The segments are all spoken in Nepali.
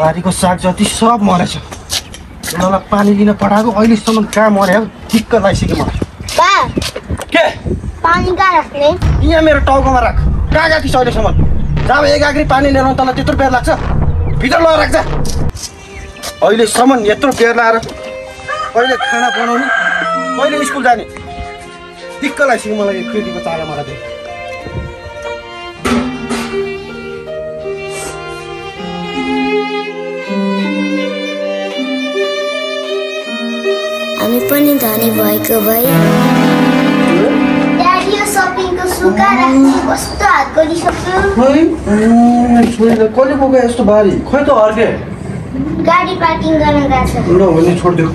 बारीको साग जति सब मरेछ। उनीहरूलाई पानी लिन पठाएको अहिलेसम्म कहाँ मर्यो? ठिक्क लागिसक्यो मलाई। बा के पानी कहाँ राख्ने? यहाँ मेरो टाउकोमा राख। कहाँ गएको थिइस् अहिलेसम्म? जब एक आग्री पानी लिएर तँलाई त्यत्रो बेर लाग्छ? भित्र लगाएर राख्छ। अहिलेसम्म यत्रो बेर लाएर कहिले खाना बनाउने, कहिले स्कुल जाने? ठिक्क लागिसक्यो मलाई यो केटीको चाला मलाई देख। हामी पनि धनी भएको भए ड्याडी यो सपिङको सुका राख्ने कस्तो हात गरिसक्यो। कहिले पुग्यो यस्तो बारी? खोइ त अर्के गाडी पार्किङ गर्न गएको छ। ल भने छोडिदियो।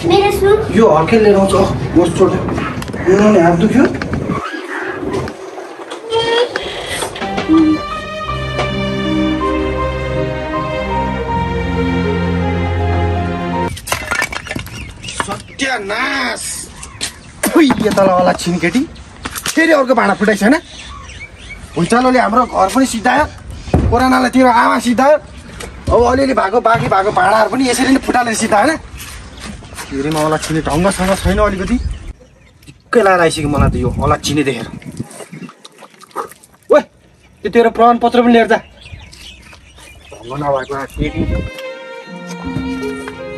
मेरो सु यो अर्के लिएर आउँछ। बस छोडिदियो। उनीहरूले हात दुख्यो। सत्यानाश! यो तलवाला छिन केटी फेरि अर्को भाँडा फुटाइछ होइन? भुइँचालोले हाम्रो घर पनि सिधायो, कोरोनालाई तिम्रो आमा सिधायो। अब अलिअलि भएको बाँकी भएको भाँडाहरू पनि यसरी नै फुटालेर सिधा होइन? फेरिमा औला छिने ढङ्गसँग छैन अलिकति। ढिक्कै लाएर आइसक्यो मलाई त यो औला चिने देखेर। ओ त्यो तेरो प्रमाणपत्र पनि लिएर जा। ढङ्ग नभएको केटी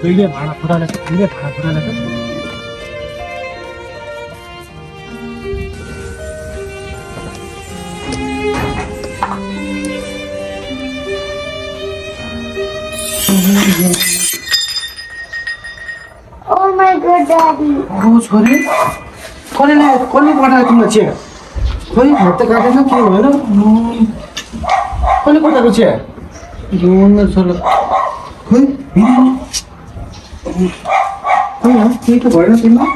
कहिले भाँडा फुटालेछ, कहिले भाँडा फुटालेछ। Oh my god, Daddy. Oh, छोरी कसले पठायो तिमीलाई चिया? खोइ हात त काटेन के भएन? कसले पठाएको चिया? छोरा खोइ खोइ केही त भएन तिमीलाई?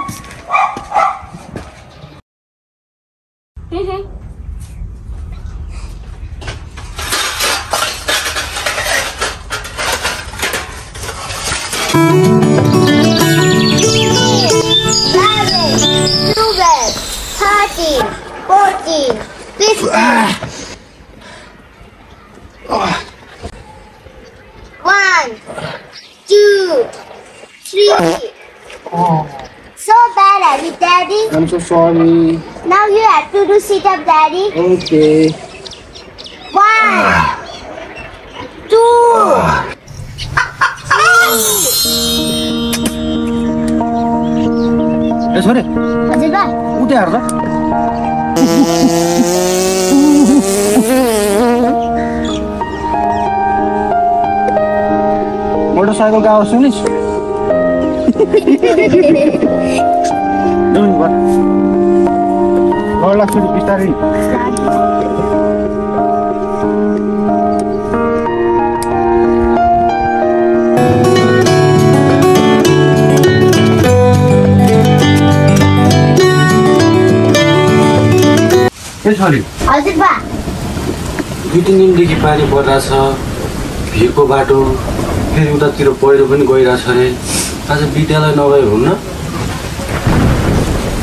One, two, three. Oh. So bad at it, Daddy. I'm so sorry. Now you have to do sit up, Daddy. Okay. One, two, three. ए छोरी हजुर बा उठे हेर त। मोटरसाइकलको आवाज सुनिस्? डर लाग्छ नि बिस्तारै। हजुर बा 2-3 दिनदेखि पानी परिरहेछ, भिरको बाटो, फेरि उतातिर पहिरो पनि गइरहेछ अरे। आज विद्यालय नगए हुन्न?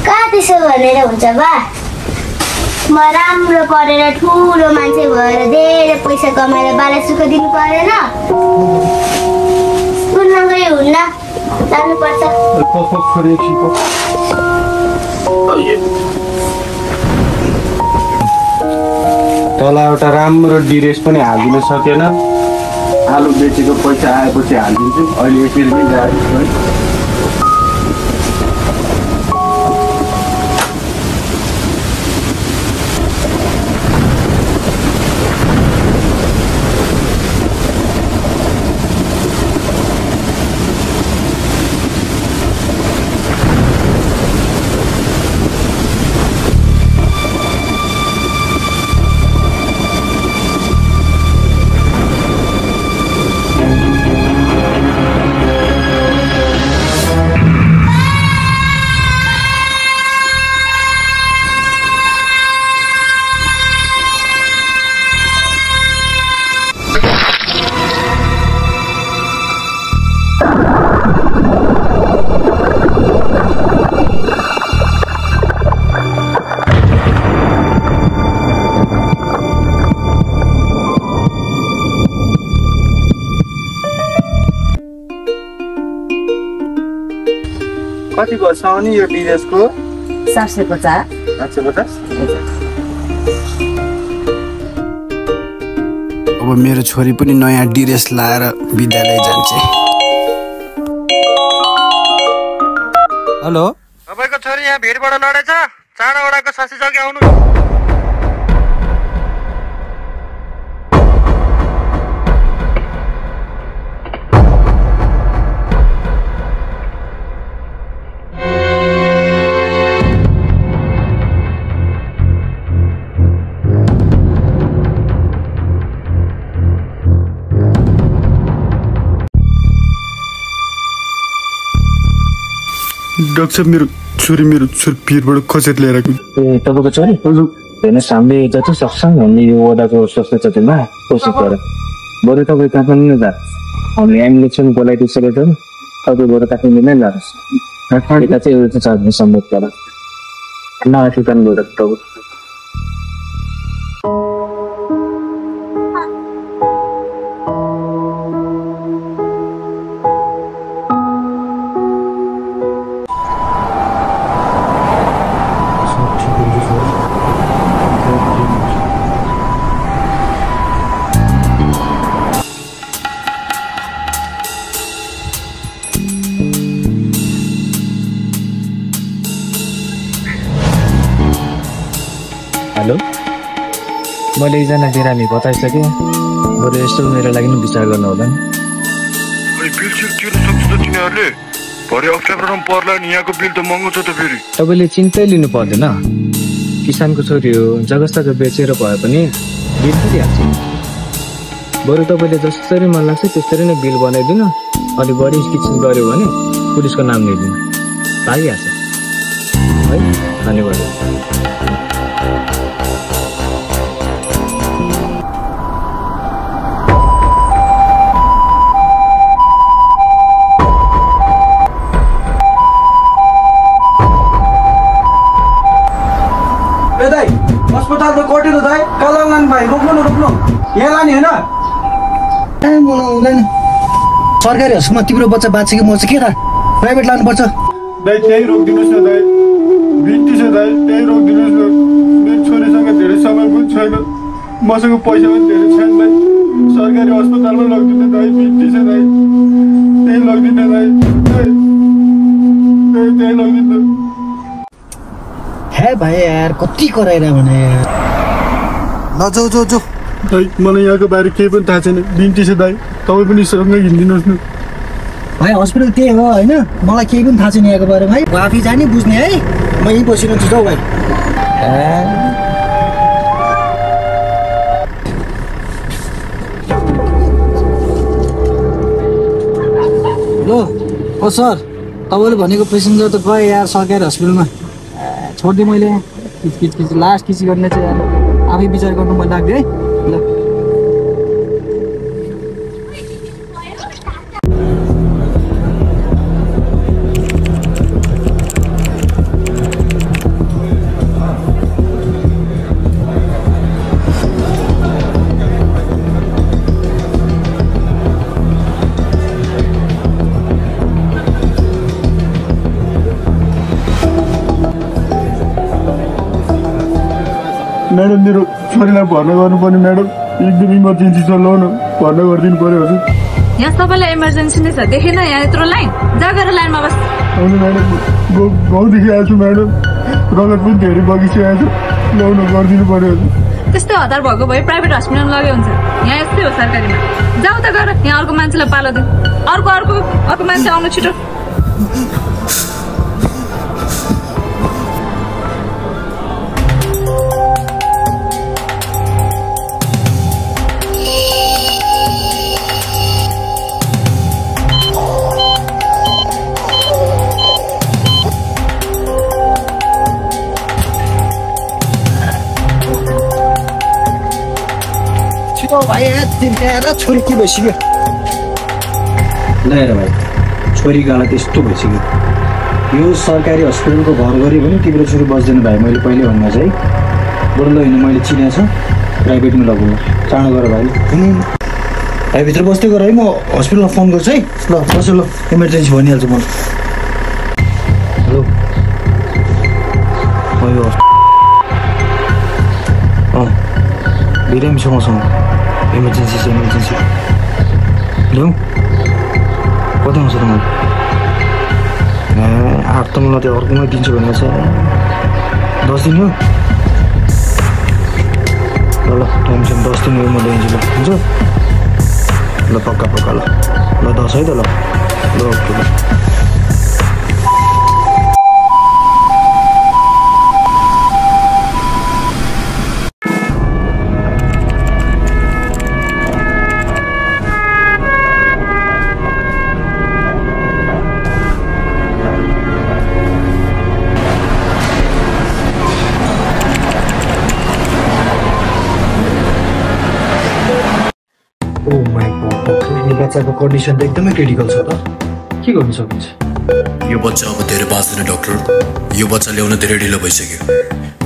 कहाँ त्यसो भनेर हुन्छ बा? म राम्रो पढेर ठुलो मान्छे भएर धेरै पैसा कमाएर बालाई सुख दिनु परेन? स्कुल नगए हुन्न, जानुपर्छ। तल एउटा राम्रो ड्रेस पनि हालिदिन सकेन। आलु बेचेको पैसा आएपछि हालिदिन्छु। अहिले यसरी नै जान्छ है। कति वर्ष आउने यो डिरेसको 750 750। अब मेरो छोरी पनि नयाँ डिरेस लाएर विद्यालय जान्छ। हेलो, तपाईँको छोरी यहाँ भिडबाट लडेछ, चाँडावडाको सासी चौकी आउनु। डाक्टर साहब, मेरो छोरी पिरबाट खसेर ल्याएर आएको। ए तपाईँको छोरी? हजुर। हेर्नुहोस्, हामीले जति सक्छौँ हामीले यो वडाको स्वास्थ्य चौकीमा कोसिस गर। बरु तपाईँ काठमाडौँ नै जा, हामीले एम्बुलेन्स पनि बोलाइदिइसकेको छौँ। तपाईँ बरु काठमाडौँ नै लानुहोस्। यता चाहिँ एउटा चाहिँ सम्भव गर नआसिकन गएर तपाईँ। हेलो, मैले एकजना बिरामी बताइसकेँ। बरु यस्तो मेरो लागि पनि विचार गर्नु होला नि। बिल सिल तिर्न सक्छ त तिनीहरूले? भरे अप्ठ्यारो पर्ला नि, यहाँको बिल त महँगो छ त फेरि। तपाईँले चिन्तै लिनु पर्दैन, किसानको छोरी हो, जगस्ताको बेचेर भए पनि बिल तिरिहाल्छ। बरु तपाईँले जसरी मन लाग्छ त्यसरी नै बिल बनाइदिनु। अलिक बढी किचिज गऱ्यो भने पुलिसको नाम लिइदिनु, पाइहाल्छ है। धन्यवाद। अस्पतालको कोटेको दाइ कलर लानु भाइ, रोक्नु यहाँ लाने होइन। सरकारी हस्पिटलमा तिम्रो बच्चा बाँच्यो कि मर्छ के थाहा, प्राइभेट लानुपर्छ। दाइ त्यही रोकिदिनुहोस् न दाइ, बिन्ती छ दाइ, त्यही रोकिदिनुहोस् न। मेरो छोरीसँग धेरै समय पनि छैन, मसँग पैसा पनि धेरै छैन दाइ। सरकारी अस्पतालमा लगिदिनु दाइ, बिन्ती छ दाइ, त्यही लगिदिनु दाइ, त्यही लगिदिनु। हे भाइ यार, कति कराएर भने यार। ल जाऊ दाइ, मलाई यहाँको बारे केही पनि थाहा छैन, बिन्ती छ दाइ, तपाईँ पनि सँगै हिँडिदिनुहोस् न। भाइ हस्पिटल त्यही हो होइन, मलाई केही पनि थाहा छैन यहाँको बारेमा। भाइ आफै जाने बुझ्ने है, म यहीँ बसिरहन्छु जाऊ भाइ। हेलो, ओ सर, तपाईँले भनेको पेसेन्जर त गयो यार सरकारी हस्पिटलमा। छोडिदिएँ मैले। किच लास्ट किच गर्ने चाहिँ यार आफै विचार गर्नु मन लाग्यो है। ल म्याडम, मेरो छोरीलाई भर्ना गर्नुपर्ने म्याडम, एकदम इमर्जेन्सी छ, ल न भर्ना गरिदिनु पर्यो हजुर। यहाँ सबैलाई इमर्जेन्सी नै छ, देखेन यहाँ यत्रो लाइन, जा गएर लाइनमा बस। होइन म्याडम, गाउँदेखि आएको छु म्याडम, रगत पनि धेरै बगिसकेको छ, ल्याउनु गरिदिनु पर्यो हजुर। त्यस्तै हतार भएको भए प्राइभेट हस्पिटलमा लगे हुन्छ, यहाँ यस्तै हो सरकारीमा। जाऊ त गएर, यहाँ अर्को मान्छेलाई पालो दे, अर्को मान्छे आउनु छिटो। भाइ तिर्खाएर छोरी के भइसक्यो। ल हेर भाइ, छोरीको हालत यस्तो भइसक्यो, यो सरकारी हस्पिटलको घर गऱ्यो भने तिम्रो छोरी बस्दैन भाइ। मैले पहिले भन्नु चाहिँ बरु ल होइन, मैले चिनेको छ, प्राइभेटमा लगाउनु, चाँडो गर भाइ। भाइ भित्र बस्दै गर है, म हस्पिटलमा फोन गर्छु है। ल बस्छु, ल इमर्जेन्सी भनिहाल्छु म। यो धेरै सँग इमर्जेन्सी छ इमर्जेन्सी ल्याउ कति आउँछ त मलाई आठ त मलाई त्यो अर्कोमा दिन्छु भनेको छ 10 दिन हो ल टेन्सन 10 दिन म ल्याइदिन्छु ल हुन्छ ल पक्का पक्का ल 10 है त ल ओके ल बच्चाको कन्डिसन त एकदमै क्रिटिकल छ त के गर्न सकिन्छ यो बच्चा अब धेरै बाँच्दैन डाक्टर यो बच्चा ल्याउन धेरै ढिलो भइसक्यो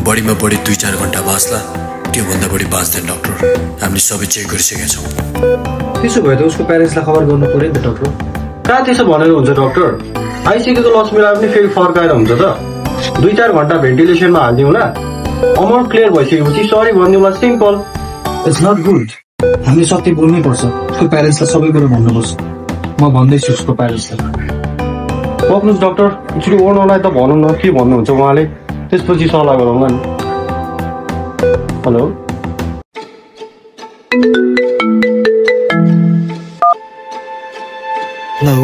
बढीमा बढी 2-4 घण्टा बाँच्ला त्योभन्दा बढी बाँच्दैन डाक्टर हामीले सबै चेक गरिसकेका छौँ त्यसो भए त उसको प्यारेन्ट्सलाई खबर गर्नु पर्यो नि त डाक्टर कहाँ त्यसो भनेर हुन्छ डाक्टर आइसिक्यूको लस मिलाएर पनि फेरि फर्काएर हुन्छ त 2-4 घण्टा भेन्टिलेसनमा हालिदिउँला अमाउन्ट क्लियर भइसकेपछि सरी भनिदिउँला सिम्पल इट्स नट गुड हामीले सत्य बोल्नै पर्छ उसको प्यारेन्ट्सलाई सबै कुरा भन्नुपर्छ म भन्दैछु उसको प्यारेन्ट्सलाई पक्नुहोस् डाक्टर एकचोटि ओनरलाई त भनौँ न के भन्नुहुन्छ उहाँले त्यसपछि सल्लाह गरौँला नि हेलो हेलो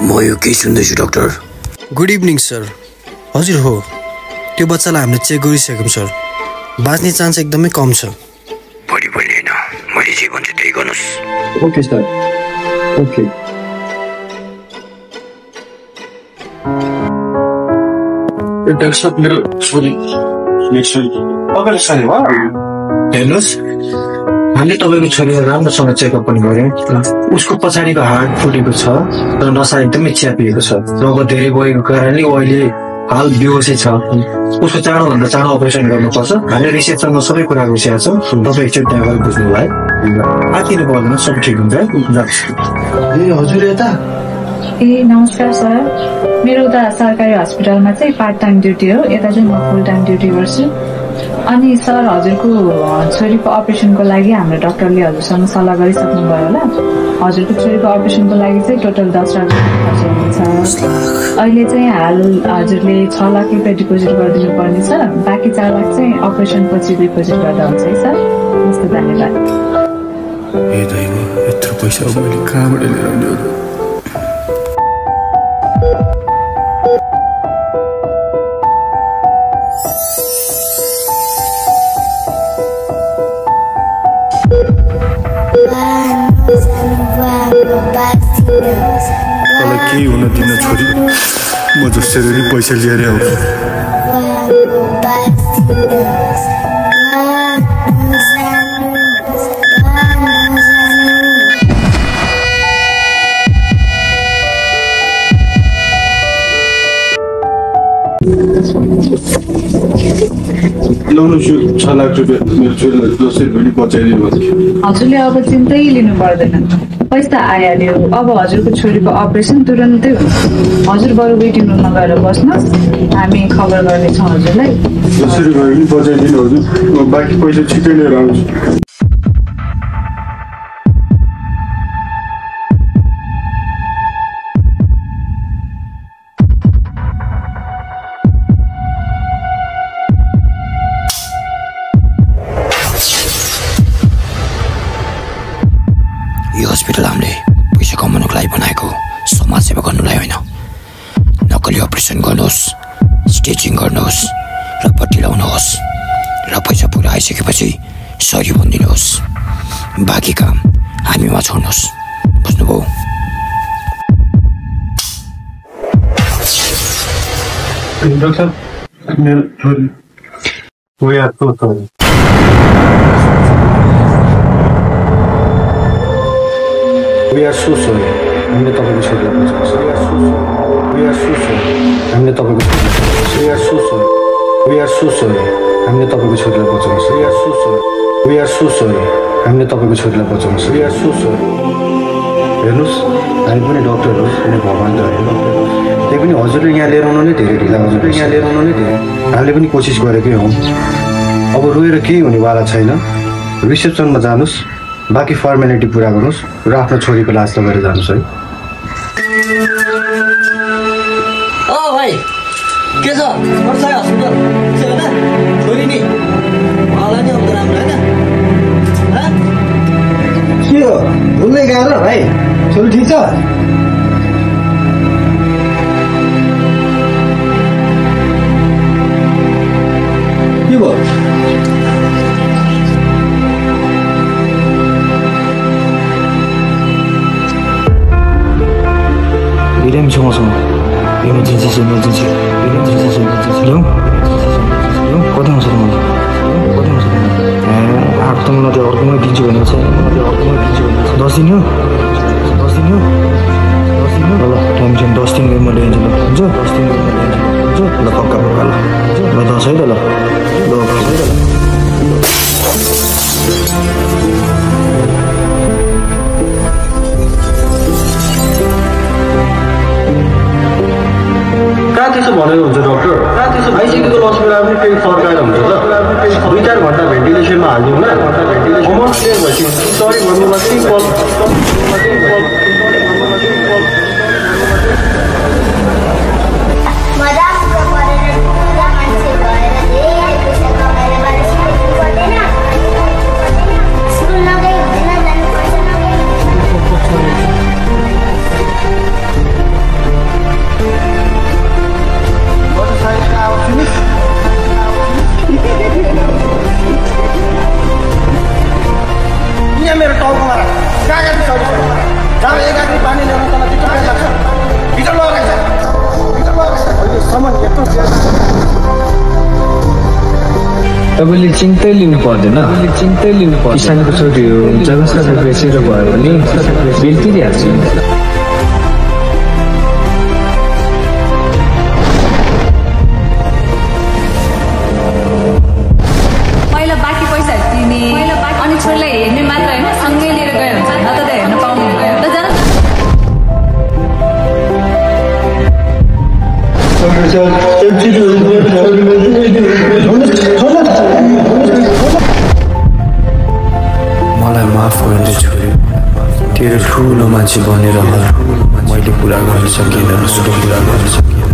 म यो के सुन्दैछु डाक्टर गुड इभिनिङ सर हजुर हो त्यो बच्चालाई हामीले चेक गरिसक्यौँ सर बाँच्ने चान्स एकदमै कम छ बढी होइन मैले जे भन्छु त्यही गर्नुहोस् ओके सर ओके डाक्टर साहब मेरो छोरी तपाईँले सही भयो हेर्नुहोस् हामीले तपाईँको छोरीलाई राम्रोसँग चेकअप पनि गऱ्यौँ उसको पछाडिको हार्ट फुटेको छ र नसा एकदमै च्यापिएको छ रगत धेरै बगेको कारणले अहिले हाल बेहोसै छ उसको चाँडोभन्दा चाँडो अपरेसन गर्नुपर्छ हामीले रिसेप्सनमा सबै कुरा बुझेका छौँ तपाईँ एकचोटि त्यहाँ गएर बुझ्नुलाई आँटिनु पर्दैन सबै ठिक हुन्छ ए हजुर यता ए नमस्कार सर मेरो उता सरकारी हस्पिटलमा चाहिँ पार्ट टाइम ड्युटी हो यता चाहिँ म फुल टाइम ड्युटी गर्छु अनि सर हजुरको छोरीको अपरेसनको लागि हाम्रो डाक्टरले हजुरसँग सल्लाह गरिसक्नुभयो होला हजुरको छोरीको अपरेसनको लागि चाहिँ टोटल 10 लाख खर्च हुन्छ अहिले चाहिँ हाल हजुरले 6 लाख रुपियाँ डिपोजिट गरिदिनु पर्ने छ बाँकी 4 लाख चाहिँ अपरेसन पछि डिपोजिट गर्दा हुन्छ है सर हस् धन्यवाद ए दैव यत्रो पैसा मैले कहाँबाट लिएर आउने हो मलाई केही हुन दिन छोरी म जसरी नि पैसा लिएर आउँछु लाउनु 6 लाख रुपियाँ मेरो छोरीलाई जसरी पनि बचाइदिनु भयो हजुरले अब चिन्तै लिनु पर्दैन पैसा आइहाल्यो अब हजुरको छोरीको अपरेसन तुरन्तै हुन्छ हजुर बरु वेटिङ रुममा गएर बस्नुहोस् हामी खबर गर्नेछौँ हजुरलाई जसरी भए पनि बचाइदिनु हजुर म बाँकी पैसा छिटै लिएर आउँछु यो हस्पिटल हामीले पैसा कमाउनको लागि बनाएको समाजसेवा गर्नुलाई होइन नक्कली अपरेसन गर्नुहोस् स्टिचिङ गर्नुहोस् र पट्टी लाउनुहोस् र पैसा पुरा आइसकेपछि सरी भनिदिनुहोस् बाँकी काम हामीमा छोड्नुहोस् बुझ्नुभयो डाक्टर मेरो छोरी We are so sorry. हामीले तपाईँको छोरीलाई बचाउँछ We are so sorry. हामीले तपाईँको हामीले तपाईँको छोरीलाई बचाउँछ We are so sorry. हामीले तपाईँको छोरीलाई बचाउँछ We are so sorry. हेर्नुहोस् हामी पनि डक्टर हो कुनै भगवान त होइन त्यही पनि हजुरले यहाँ लिएर आउनु नै धेरै ढिला हजुरले यहाँ लिएर आउनु नै धेरै हामीले पनि कोसिस गरेकै हौँ। अब रोएर केही हुनेवाला छैन। रिसेप्सनमा जानुहोस्, बाँकी फर्मेलिटी पुरा गर्नुहोस् र आफ्नो छोरीको लास लगेर जानुहोस् है। भाइ के छ वर्षा हस्पिटल छैन छोरी नि मलाई नि अब राम्रो हैन के हो भुल्दै गयो र भाइ? छोरी ठिक छ? के भयो? सँग इमर्जेन्सी ल्याउँ कति आउँछ त मलाई आएको त मलाई त्यो अर्कोमै दिन्छु भनेको छ 10 दिन हो ल टाइम चाहिँ 10 दिन म ल्याइदिन्छु ल हुन्छ 10 दिन हुन्छ ल पक्का ल 10 है त ल कहाँ त्यसो भनेको हुन्छ डक्टर? आइसियुको लसमा पनि फेरि फर्काएर हुन्छ त 2-4 घन्टा भेन्टिलेसनमा हालिदिउँ न। अलमोस्ट क्लियर भइसक्यो। सरी भन्नुमा सिम्पल मेरो टाउकोमा कहाँ जाने सरी जहाँ एक आदमी पानी ल्याउन तँलाई भित्र लाग्छ भित्र लगाएर तपाईँले चिन्तै लिनु पर्दैन। किसानको छोरी हो, जग्गा सबै बेचेर भए पनि बिल तिरिहाल्छ। पहिला बाँकी पैसा तिर्ने अनि छोरीलाई हेर्ने मात्र होइन, सँगै लिएर गयो हुन्छ न त हेर्न पाउनु हुँदैन त जानु। मलाई माफ गर्ने छोरी, तेरो ठुलो मान्छे बनेर मैले पुरा गर्न सकिनँ।